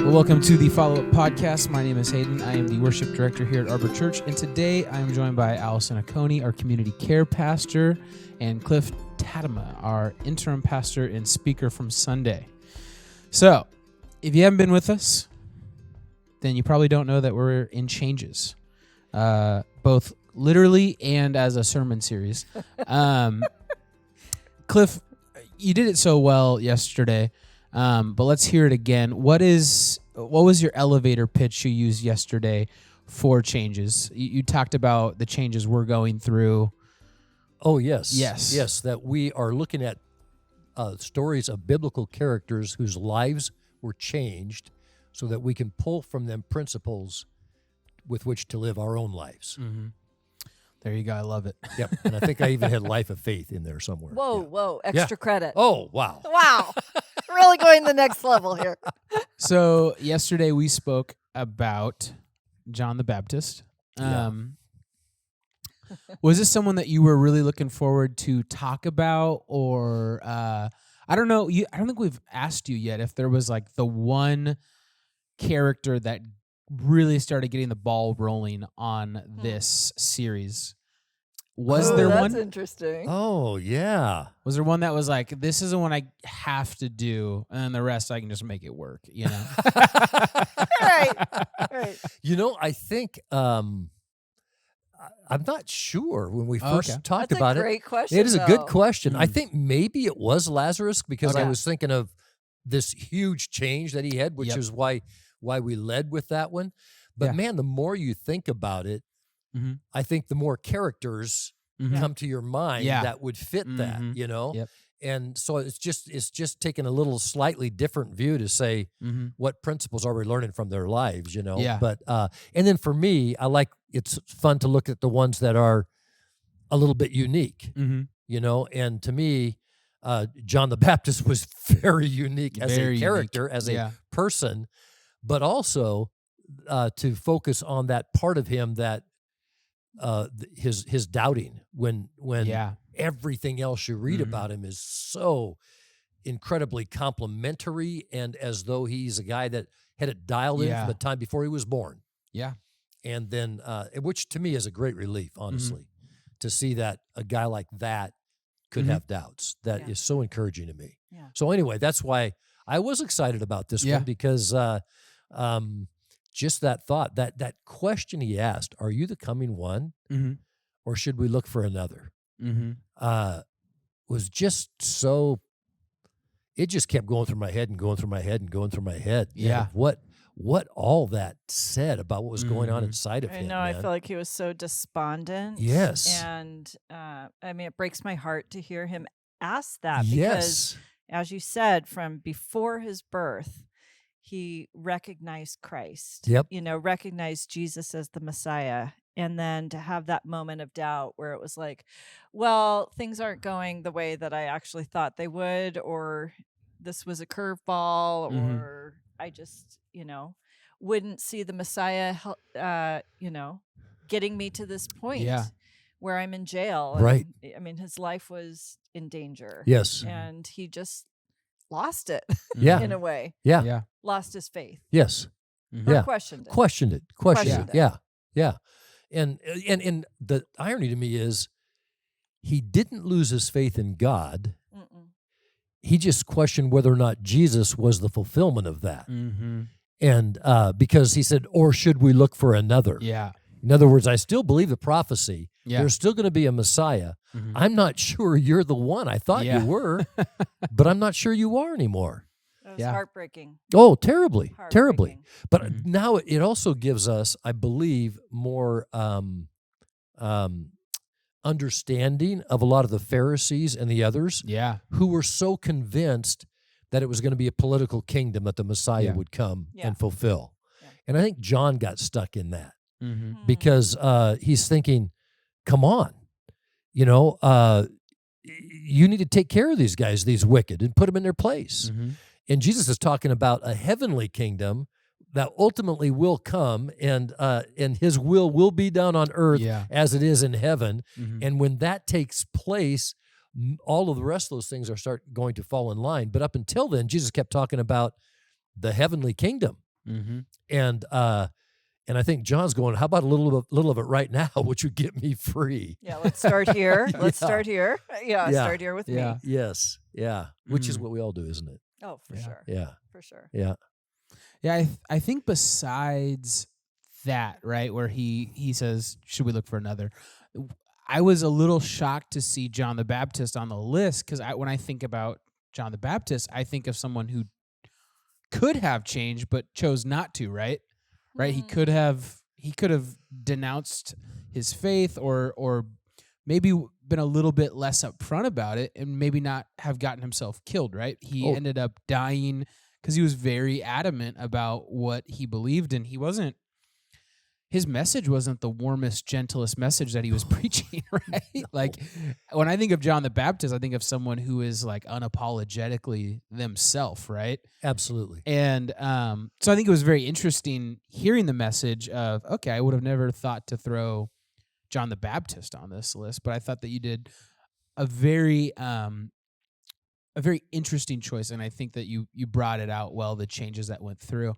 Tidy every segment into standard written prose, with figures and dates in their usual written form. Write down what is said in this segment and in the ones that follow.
Welcome to the Followup podcast. My name is Hayden. I am the worship director here at Arbor Church, and today I am joined by Alison, our community care pastor, and Cliff Tatema, our interim pastor and speaker from Sunday. So, if you haven't been with us, then you probably don't know that we're in changes, both literally and as a sermon series. Cliff, you did it so well yesterday. But let's hear it again. What was your elevator pitch you used yesterday for changes? You talked about the changes we're going through. Oh, yes. Yes. That we are looking at stories of biblical characters whose lives were changed so that we can pull from them principles with which to live our own lives. Mm-hmm. There you go. I love it. Yep. And I think I even had life of faith in there somewhere. Whoa, extra credit. Oh, wow. Wow. Really going the next level here. So yesterday we spoke about John the Baptist. Was this someone that you were really looking forward to talk about, or I don't know. I don't think we've asked you yet if there was like the one character that really started getting the ball rolling on this series. Was there one? That's interesting. Oh, yeah. Was there one that was like, this is the one I have to do, and then the rest I can just make it work, you know? Right. You know, I think I'm not sure when we first talked about That's a it. great question. It is a good question. Mm. I think maybe it was Lazarus because I Okay. was thinking of this huge change that he had, which is why we led with that one. But man, the more you think about it, I think the more characters come to your mind that would fit that, you know? Yep. And so it's just taking a little slightly different view to say what principles are we learning from their lives, you know? Yeah. But and then for me, it's fun to look at the ones that are a little bit unique, you know? And to me, John the Baptist was very unique as a character, as a person, but also to focus on that part of him that his doubting when everything else you read about him is so incredibly complimentary, and as though he's a guy that had it dialed in from the time before he was born. Yeah. And then, which to me is a great relief, honestly, to see that a guy like that could have doubts. That is so encouraging to me. Yeah. So anyway, that's why I was excited about this one, because just that thought, that question he asked, are you the coming one, or should we look for another, was just so, it just kept going through my head and going through my head and going through my head. Yeah. What all that said about what was going on inside of him. I know, man. I feel like he was so despondent. Yes. And I mean, it breaks my heart to hear him ask that because, as you said, from before his birth, he recognized Christ. Yep. You know, recognized Jesus as the Messiah. And then to have that moment of doubt where it was like, well, things aren't going the way that I actually thought they would, or this was a curveball, or I just, wouldn't see the Messiah, getting me to this point where I'm in jail. Right. And, I mean, his life was in danger. Yes. And he just lost it in a way. Yeah. Lost his faith. Yes. Or questioned it. Questioned it. Yeah. And the irony to me is he didn't lose his faith in God. He just questioned whether or not Jesus was the fulfillment of that. And because he said, or should we look for another? Yeah. In other words, I still believe the prophecy. Yeah. There's still going to be a Messiah. I'm not sure you're the one. I thought you were, but I'm not sure you are anymore. That was heartbreaking. Oh, terribly. But now it also gives us, I believe, more understanding of a lot of the Pharisees and the others who were so convinced that it was going to be a political kingdom that the Messiah would come and fulfill. Yeah. And I think John got stuck in that because he's thinking, come on, you need to take care of these guys, these wicked, and put them in their place. And Jesus is talking about a heavenly kingdom that ultimately will come, and his will be done on earth as it is in heaven. And when that takes place, all of the rest of those things are going to fall in line. But up until then, Jesus kept talking about the heavenly kingdom. And I think John's going, how about a little of it right now, which would get me free? Yeah, let's start here. Let's start here. Yeah, start here with me. Yes, yeah. Which is what we all do, isn't it? Oh, for sure. Yeah. For sure. Yeah. Yeah, I think besides that, right, where he says, should we look for another? I was a little shocked to see John the Baptist on the list, because when I think about John the Baptist, I think of someone who could have changed but chose not to, right? Right? He could have denounced his faith or maybe been a little bit less upfront about it and maybe not have gotten himself killed, right? He ended up dying because he was very adamant about what he believed, and his message wasn't the warmest, gentlest message that he was preaching, right? No. Like, when I think of John the Baptist, I think of someone who is like unapologetically themselves, right? Absolutely. And so I think it was very interesting hearing the message of, okay, I would have never thought to throw John the Baptist on this list, but I thought that you did a very interesting choice, and I think that you brought it out well, the changes that went through.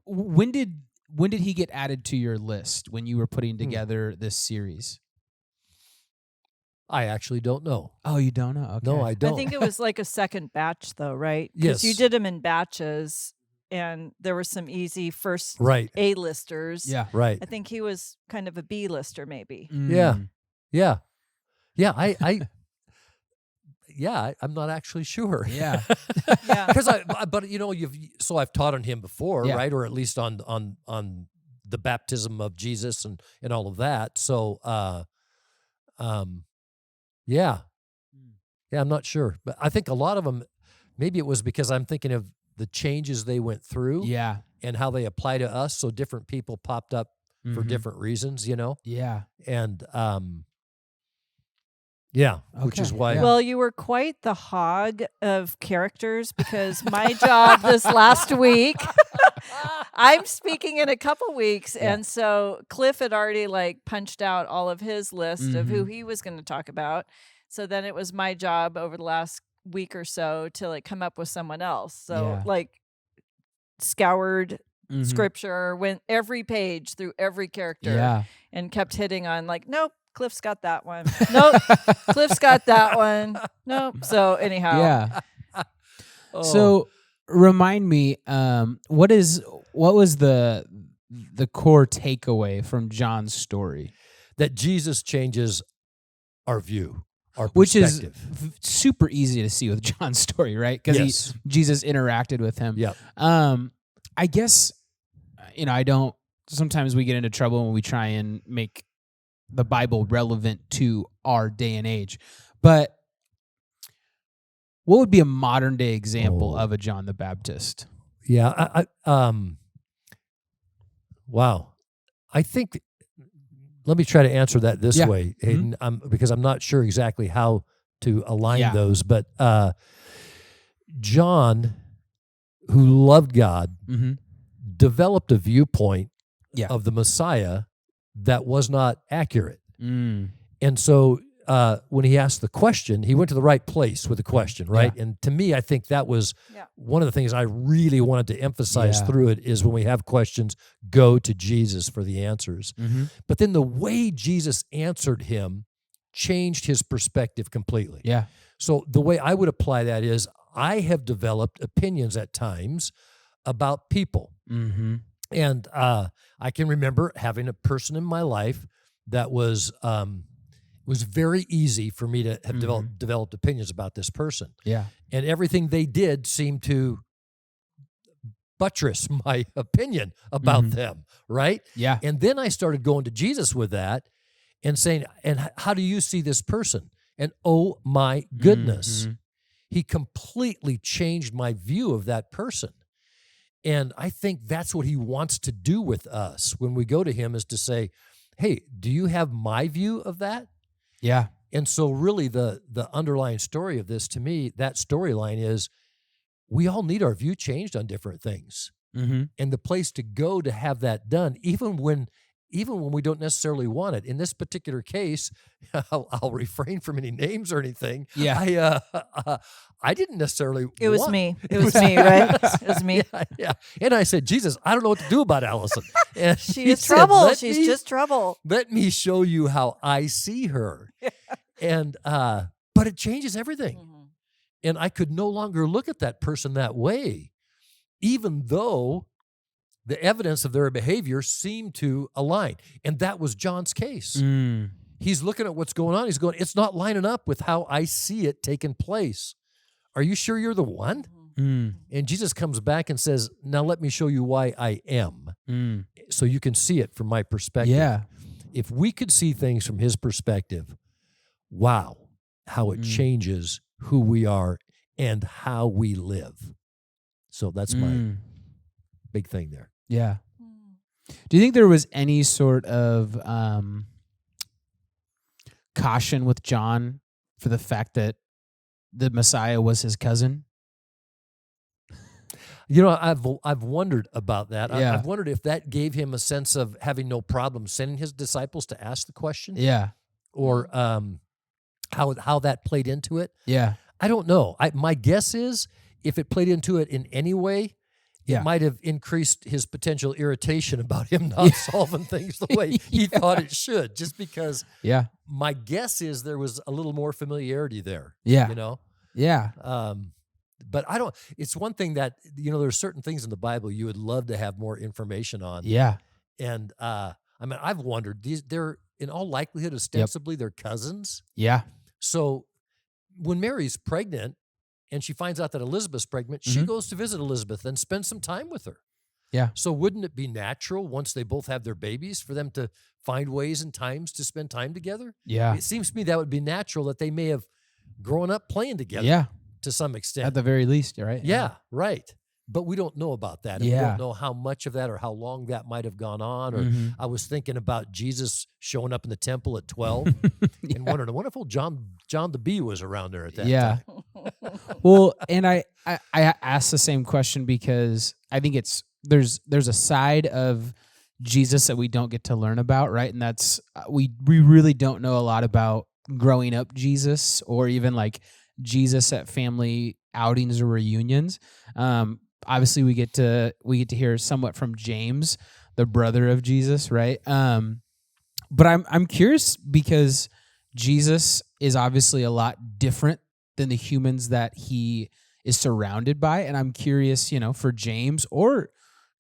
When did he get added to your list when you were putting together this series? I actually don't know. Oh, you don't know? Okay. No, I don't. I think it was like a second batch, though, right? Yes. Because you did them in batches, and there were some easy first A-listers. Yeah. Right. I think he was kind of a B-lister, maybe. Yeah. I'm not actually sure. Yeah. Because but I've taught on him before, right? Or at least on the baptism of Jesus and all of that. So, I'm not sure, but I think a lot of them, maybe it was because I'm thinking of the changes they went through, and how they apply to us. So different people popped up for different reasons, and which is why. Yeah. Well, you were quite the hog of characters, because my job this last week, I'm speaking in a couple weeks. And so Cliff had already punched out all of his list of who he was going to talk about. So then it was my job over the last week or so to come up with someone else. So scoured scripture, went every page through every character and kept hitting on nope. Cliff's got that one. Nope. Cliff's got that one. Nope. So anyhow. Yeah. So remind me, what was the core takeaway from John's story? That Jesus changes our view, our which perspective. Is super easy to see with John's story, right? Because Jesus interacted with him. Yeah. I guess, sometimes we get into trouble when we try and make the Bible relevant to our day and age. But what would be a modern day example of a John the Baptist? Yeah. Wow. I think, let me try to answer that this way, Hayden, because I'm not sure exactly how to align those. But John, who loved God, developed a viewpoint of the Messiah that was not accurate. And so when he asked the question, he went to the right place with the question, right? Yeah. And to me, I think that was one of the things I really wanted to emphasize through it is when we have questions, go to Jesus for the answers. But then the way Jesus answered him changed his perspective completely. Yeah. So the way I would apply that is I have developed opinions at times about people. And I can remember having a person in my life that was very easy for me to have developed opinions about this person. Yeah. And everything they did seemed to buttress my opinion about them, right? Yeah. And then I started going to Jesus with that and saying, and how do you see this person? And oh my goodness, he completely changed my view of that person. And I think that's what he wants to do with us when we go to him, is to say, hey, do you have my view of that? Yeah. And so really the underlying story of this, to me, that storyline is we all need our view changed on different things. And the place to go to have that done, even when even when we don't necessarily want it. In this particular case, I'll refrain from any names or anything. Yeah. I didn't necessarily It was me. It was me, right? It was me. Yeah. And I said, Jesus, I don't know what to do about Allison. And She is trouble. She's just trouble. Let me show you how I see her. And but it changes everything. Mm-hmm. And I could no longer look at that person that way, even though the evidence of their behavior seemed to align. And that was John's case. He's looking at what's going on. He's going, it's not lining up with how I see it taking place. Are you sure you're the one? And Jesus comes back and says, now let me show you why I am. So you can see it from my perspective. Yeah. If we could see things from his perspective, wow, how it changes who we are and how we live. So that's my big thing there. Yeah. Do you think there was any sort of caution with John for the fact that the Messiah was his cousin? You know, I've wondered about that. Yeah. I've wondered if that gave him a sense of having no problem sending his disciples to ask the question. Yeah. Or how that played into it. Yeah. I don't know. My guess is if it played into it in any way, it might have increased his potential irritation about him not solving things the way he thought it should, just because my guess is there was a little more familiarity there. Yeah. You know? Yeah. But I don't, it's one thing that, you know, there's certain things in the Bible you would love to have more information on. Yeah. And I mean, I've wondered, they're in all likelihood, ostensibly, they're cousins. Yeah. So when Mary's pregnant, and she finds out that Elizabeth's pregnant, she goes to visit Elizabeth and spends some time with her. Yeah. So wouldn't it be natural, once they both have their babies, for them to find ways and times to spend time together? Yeah. It seems to me that would be natural, that they may have grown up playing together. Yeah. To some extent. At the very least, right? Yeah, right. But we don't know about that. And we Yeah. don't know how much of that or how long that might have gone on. Or I was thinking about Jesus showing up in the temple at 12 and wondering, what if old John the Bee was around there at that time? Well, and I asked the same question because I think there's a side of Jesus that we don't get to learn about, right? And that's we really don't know a lot about growing up Jesus, or even like Jesus at family outings or reunions. Obviously, we get to hear somewhat from James, the brother of Jesus, right? But I'm curious because Jesus is obviously a lot different than the humans that he is surrounded by, and I'm curious, you know, for James or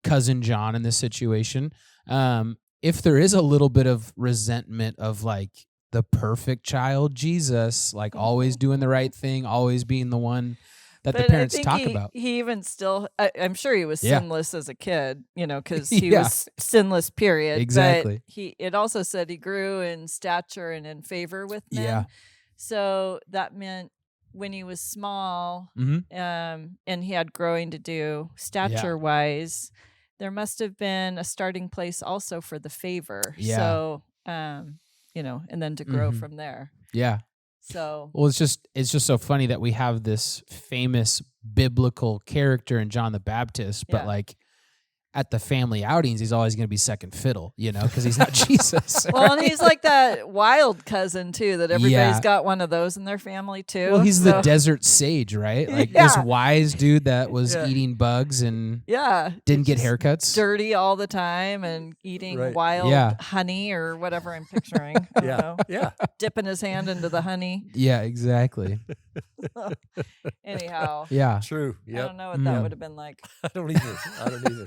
cousin John in this situation, if there is a little bit of resentment of like the perfect child Jesus, like always doing the right thing, always being the one that the parents talk about. He even still, I'm sure he was sinless as a kid, you know, because he was sinless, period. Exactly. But it also said he grew in stature and in favor with men. Yeah. So that meant when he was small, and he had growing to do stature-wise, there must have been a starting place also for the favor. Yeah. So, you know, and then to grow from there. Yeah. So, well, it's just so funny that we have this famous biblical character in John the Baptist, but like at the family outings, he's always going to be second fiddle, you know, because he's not Jesus. Well, and he's like that wild cousin too, that everybody's got one of those in their family too. Well, he's the desert sage, right? Like this wise dude that was eating bugs and didn't get haircuts, dirty all the time, and eating wild honey or whatever I'm picturing. I don't know. Dipping his hand into the honey. Yeah, exactly. Anyhow. Yeah. True. Yep. I don't know what that would have been like. I don't either.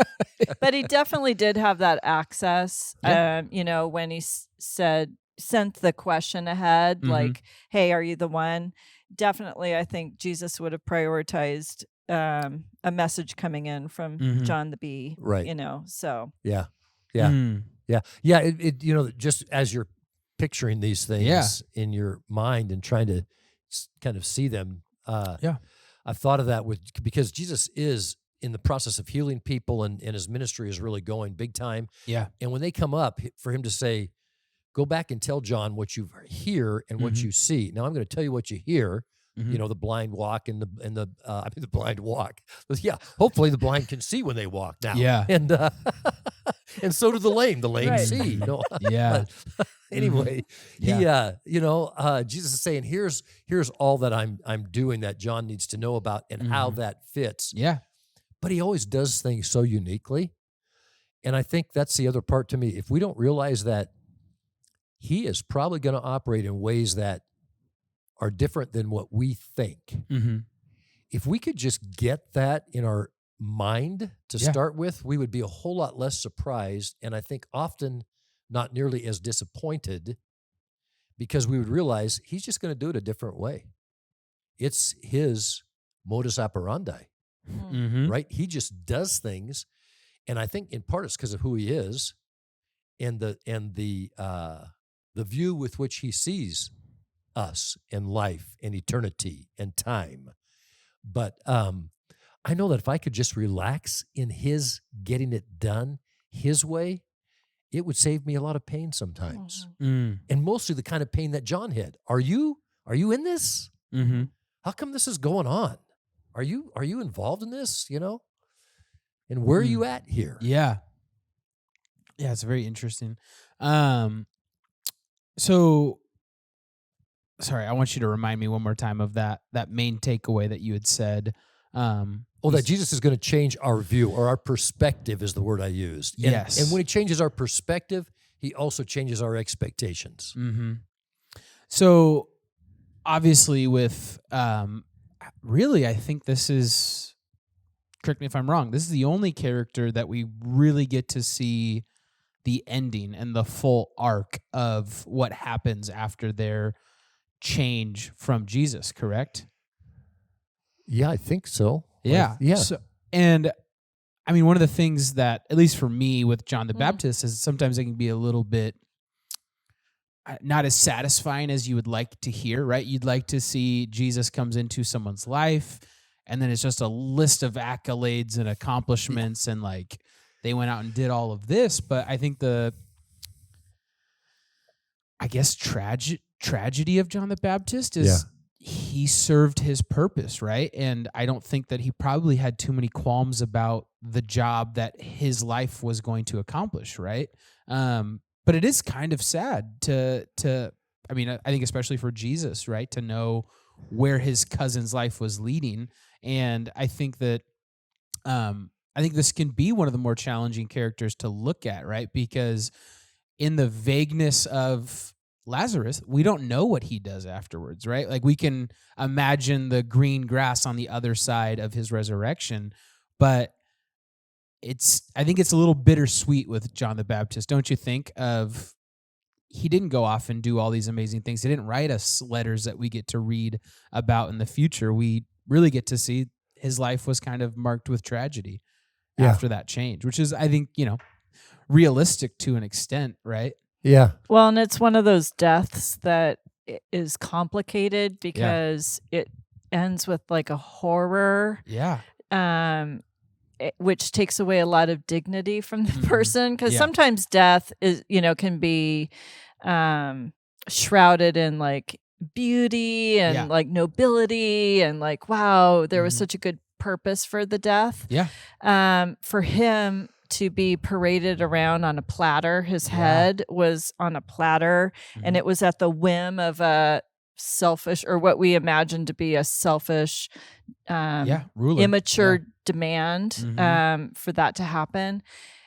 But he definitely did have that access. You know, when he sent the question ahead, like, hey, are you the one? Definitely, I think Jesus would have prioritized a message coming in from John the Bee. Right. You know, so. Yeah. It you know, just as you're picturing these things in your mind and trying to kind of see them. I've thought of that because Jesus is in the process of healing people, and his ministry is really going big time. Yeah. And when they come up, for him to say, go back and tell John what you hear and what you see. Now I'm going to tell you what you hear, You know, the blind walk and the blind walk. Yeah, hopefully the blind can see when they walk now. Yeah. And and so do the lame. The lame Right. see. You know? Yeah. But anyway, Yeah. Jesus is saying, here's all that I'm doing that John needs to know about and how that fits. Yeah. But he always does things so uniquely. And I think that's the other part to me. If we don't realize that he is probably going to operate in ways that are different than what we think. If we could just get that in our mind to start with, we would be a whole lot less surprised, and I think often not nearly as disappointed, because we would realize he's just going to do it a different way. It's his modus operandi, right? He just does things, and I think in part it's because of who he is and the view with which he sees us and life and eternity and time. But I know that if I could just relax in his getting it done his way, it would save me a lot of pain sometimes. And mostly the kind of pain that John had. Are you in this? How come this is going on? Are you involved in this, you know? And where are you at here? Yeah. Yeah, it's very interesting. So sorry, I want you to remind me one more time of that main takeaway that you had said. That Jesus is going to change our view, or our perspective is the word I used. And, yes. And when he changes our perspective, he also changes our expectations. So obviously with, really, I think this is, correct me if I'm wrong, this is the only character that we really get to see the ending and the full arc of what happens after their change from Jesus, correct? Yeah, I think so. Yeah. Yeah. So, and I mean, one of the things that, at least for me with John the Baptist, is sometimes it can be a little bit not as satisfying as you would like to hear, right? You'd like to see Jesus comes into someone's life, and then it's just a list of accolades and accomplishments, and like they went out and did all of this. But I think tragedy of John the Baptist is he served his purpose, right? And I don't think that he probably had too many qualms about the job that his life was going to accomplish, right? But it is kind of sad to I mean, I think especially for Jesus, right, to know where his cousin's life was leading. And I think that I think this can be one of the more challenging characters to look at, right? Because in the vagueness of Lazarus, we don't know what he does afterwards, right? Like we can imagine the green grass on the other side of his resurrection, but I think it's a little bittersweet with John the Baptist, don't you think? He didn't go off and do all these amazing things. He didn't write us letters that we get to read about in the future. We really get to see his life was kind of marked with tragedy after that change, which is, I think, realistic to an extent, right? Yeah. Well, and it's one of those deaths that is complicated because it ends with like a horror. Yeah. Which takes away a lot of dignity from the person, because sometimes death is, can be shrouded in like beauty and like nobility and like, wow, there was such a good purpose for the death. Yeah. For him to be paraded around on a platter, his head was on a platter, and it was at the whim of a selfish, or what we imagine to be a selfish, ruler. Immature demand for that to happen.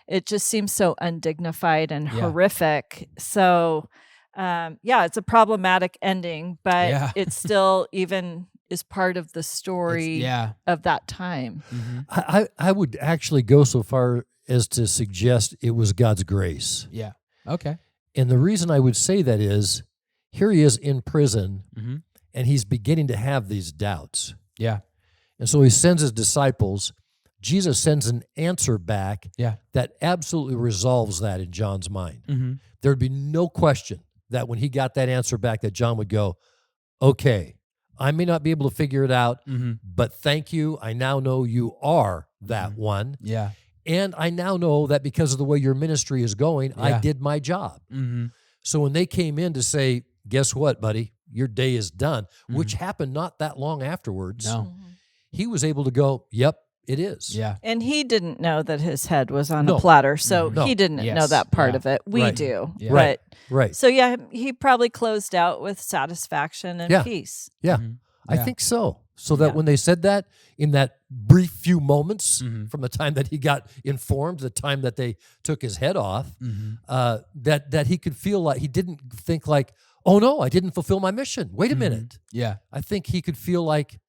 It just seems so undignified and horrific. So it's a problematic ending, but it still even is part of the story of that time. I would actually go so far as to suggest it was God's grace. Yeah. Okay. And the reason I would say that is, here he is in prison, and he's beginning to have these doubts. Yeah. And so he sends his disciples. Jesus sends an answer back that absolutely resolves that in John's mind. There'd be no question that when he got that answer back, that John would go, okay, I may not be able to figure it out, but thank you. I now know you are that one. Yeah. And I now know that because of the way your ministry is going, I did my job. So when they came in to say, guess what, buddy? your day is done, which happened not that long afterwards. No. He was able to go, yep, it is. Yeah. And he didn't know that his head was on a platter, so he didn't know that part of it. We do. Yeah. Right. Right. So, yeah, he probably closed out with satisfaction and peace. Yeah. I think so. So that when they said that, in that brief few moments from the time that he got informed, the time that they took his head off, that he could feel like he didn't think like, oh no, I didn't fulfill my mission. Wait a minute. Yeah. I think he could feel like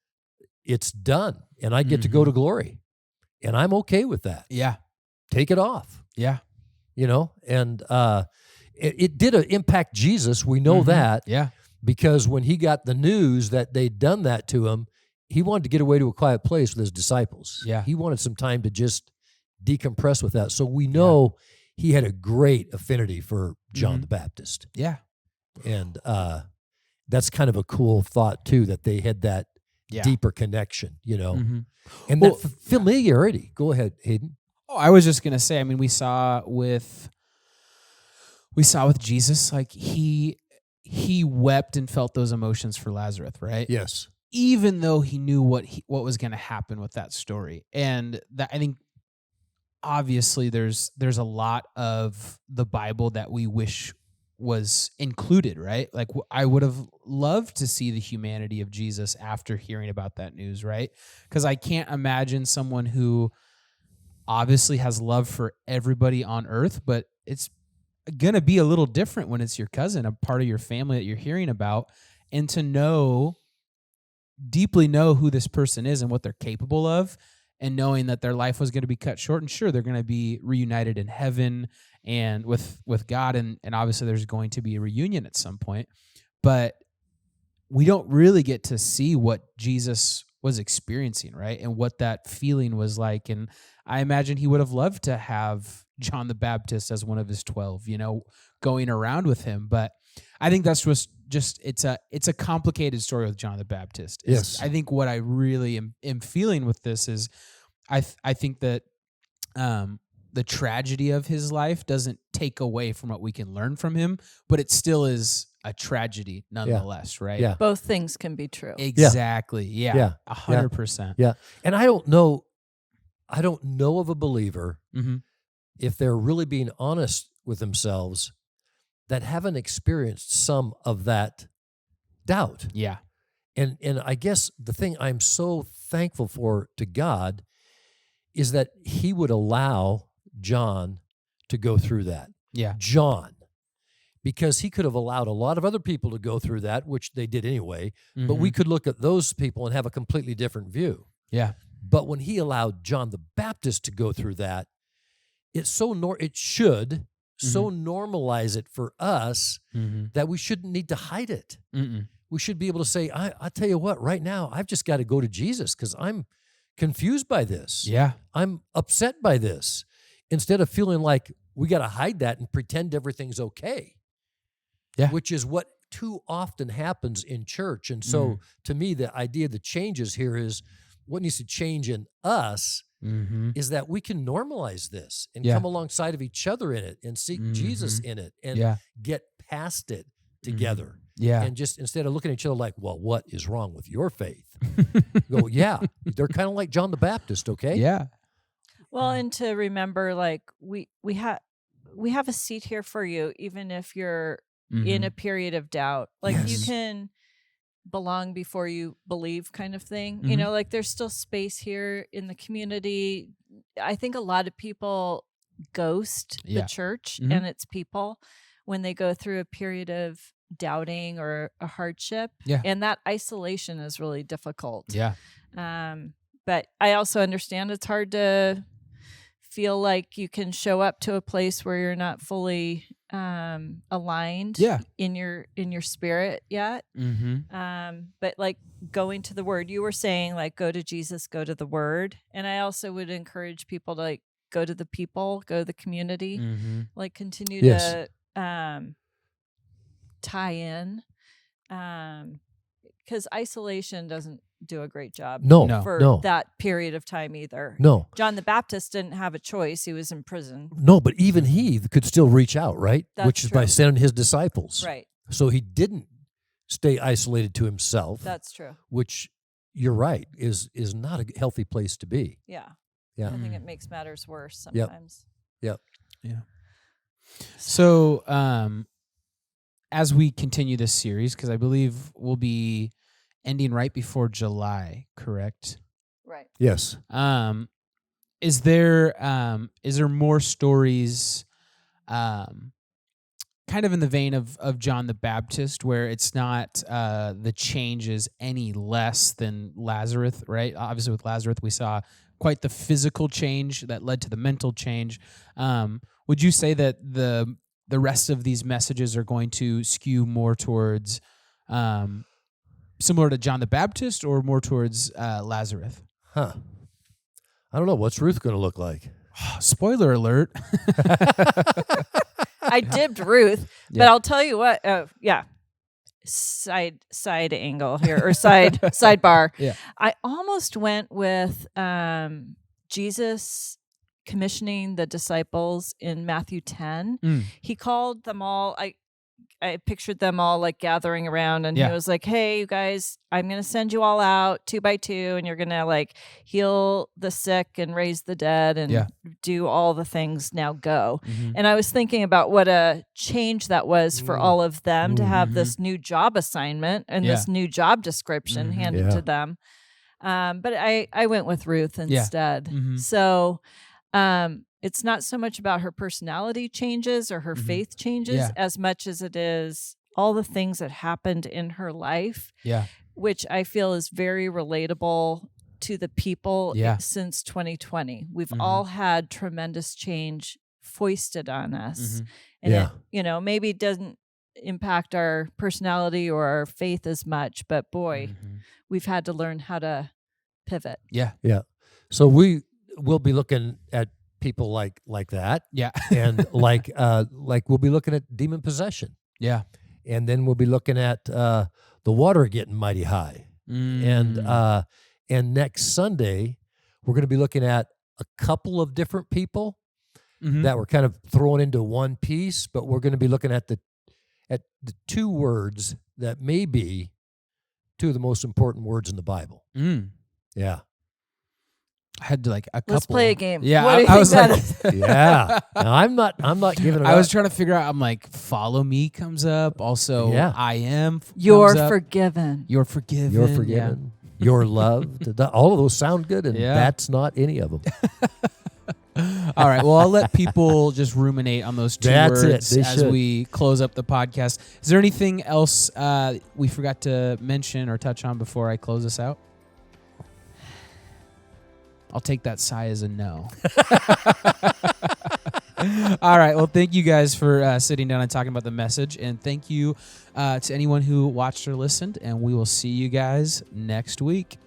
it's done and I get to go to glory. And I'm okay with that. Yeah. Take it off. Yeah. You know, and it did impact Jesus. We know that. Yeah. Because when he got the news that they'd done that to him, he wanted to get away to a quiet place with his disciples. Yeah. He wanted some time to just decompress with that. So we know he had a great affinity for John the Baptist. Yeah. And that's kind of a cool thought, too, that they had that deeper connection, you know. And that familiarity. Go ahead, Hayden. Oh, I was just going to say, I mean, we saw with Jesus, like he wept and felt those emotions for Lazarus, right? Yes. Even though he knew what was going to happen with that story. And that, I think, obviously there's a lot of the Bible that we wish was included, right? Like I would have loved to see the humanity of Jesus after hearing about that news, right? Because I can't imagine someone who obviously has love for everybody on earth, but it's going to be a little different when it's your cousin, a part of your family that you're hearing about, and to deeply know who this person is and what they're capable of, and knowing that their life was going to be cut short. And sure, they're going to be reunited in heaven and with God, and obviously there's going to be a reunion at some point, but we don't really get to see what Jesus was experiencing, right? And what that feeling was like. And I imagine he would have loved to have John the Baptist as one of his 12, going around with him. But I think that's just it's a complicated story with John the Baptist. Yes. I think what I really am feeling with this is I think that the tragedy of his life doesn't take away from what we can learn from him, but it still is a tragedy nonetheless, right? Yeah. Both things can be true. Exactly. Yeah. 100%. Yeah. And I don't know of a believer, if they're really being honest with themselves, that haven't experienced some of that doubt. Yeah. And I guess the thing I'm so thankful for to God is that he would allow John to go through that. Yeah. John. Because he could have allowed a lot of other people to go through that, which they did anyway, but we could look at those people and have a completely different view. Yeah. But when he allowed John the Baptist to go through that, it should so normalize it for us that we shouldn't need to hide it. We should be able to say, I tell you what, right now, I've just got to go to Jesus because I'm confused by this. Yeah. I'm upset by this. Instead of feeling like we got to hide that and pretend everything's okay. Yeah. Which is what too often happens in church. And so to me, the idea of the changes here is what needs to change in us is that we can normalize this and come alongside of each other in it and seek Jesus in it and get past it together. Yeah. And just instead of looking at each other like, well, what is wrong with your faith? Go, yeah, they're kind of like John the Baptist, okay? Yeah. Well, and to remember, like, we have a seat here for you, even if you're in a period of doubt. Like, you can belong before you believe, kind of thing. Like, there's still space here in the community. I think a lot of people ghost the church and its people when they go through a period of doubting or a hardship. Yeah. And that isolation is really difficult. Yeah. But I also understand it's hard to feel like you can show up to a place where you're not fully aligned in your spirit yet. But like going to the Word, you were saying like go to Jesus, go to the Word. And I also would encourage people to like go to the people, go to the community, like continue to tie in. Because isolation doesn't do a great job for that period of time either. No. John the Baptist didn't have a choice. He was in prison. No, but even he could still reach out, right? That's Which is true. by sending his disciples. Right. So he didn't stay isolated to himself. That's true. Which, you're right, is not a healthy place to be. Yeah. Yeah. I think it makes matters worse sometimes. Yep. Yeah. So, as we continue this series, because I believe we'll be ending right before July, correct? Right. Yes. Is there more stories, kind of in the vein of John the Baptist, where it's not the changes any less than Lazarus, right? Obviously, with Lazarus, we saw quite the physical change that led to the mental change. Would you say that the rest of these messages are going to skew more towards similar to John the Baptist, or more towards Lazarus? Huh. I don't know. What's Ruth going to look like? Spoiler alert. I dibbed Ruth, but I'll tell you what. Side angle here, or sidebar. Yeah. I almost went with Jesus commissioning the disciples in Matthew 10. He called them all. I pictured them all like gathering around, and he was like, "Hey, you guys, I'm going to send you all out 2 by 2, and you're going to like heal the sick and raise the dead and do all the things. Now go." And I was thinking about what a change that was for all of them to have this new job assignment and this new job description handed to them. But I went with Ruth instead. So it's not so much about her personality changes or her faith changes as much as it is all the things that happened in her life, which I feel is very relatable to the people since 2020. We've all had tremendous change foisted on us. And it, maybe doesn't impact our personality or our faith as much, but boy, we've had to learn how to pivot. Yeah. So we'll be looking at people like that. Yeah. And like we'll be looking at demon possession. Yeah. And then we'll be looking at the water getting mighty high. And next Sunday we're going to be looking at a couple of different people that were kind of thrown into one piece, but we're going to be looking at the 2 words that may be 2 of the most important words in the Bible. Yeah. I had to a couple. Let's play a game. Yeah, what do you I was think like, that is? Yeah. No, I'm not giving it I up. was trying to figure out. I'm like, follow me comes up. Also, I am. You're forgiven. You're forgiven. You're forgiven. You're loved. All of those sound good, and that's not any of them. All right. Well, I'll let people just ruminate on those 2 words as we close up the podcast. Is there anything else we forgot to mention or touch on before I close this out? I'll take that sigh as a no. All right. Well, thank you guys for sitting down and talking about the message. And thank you to anyone who watched or listened. And we will see you guys next week.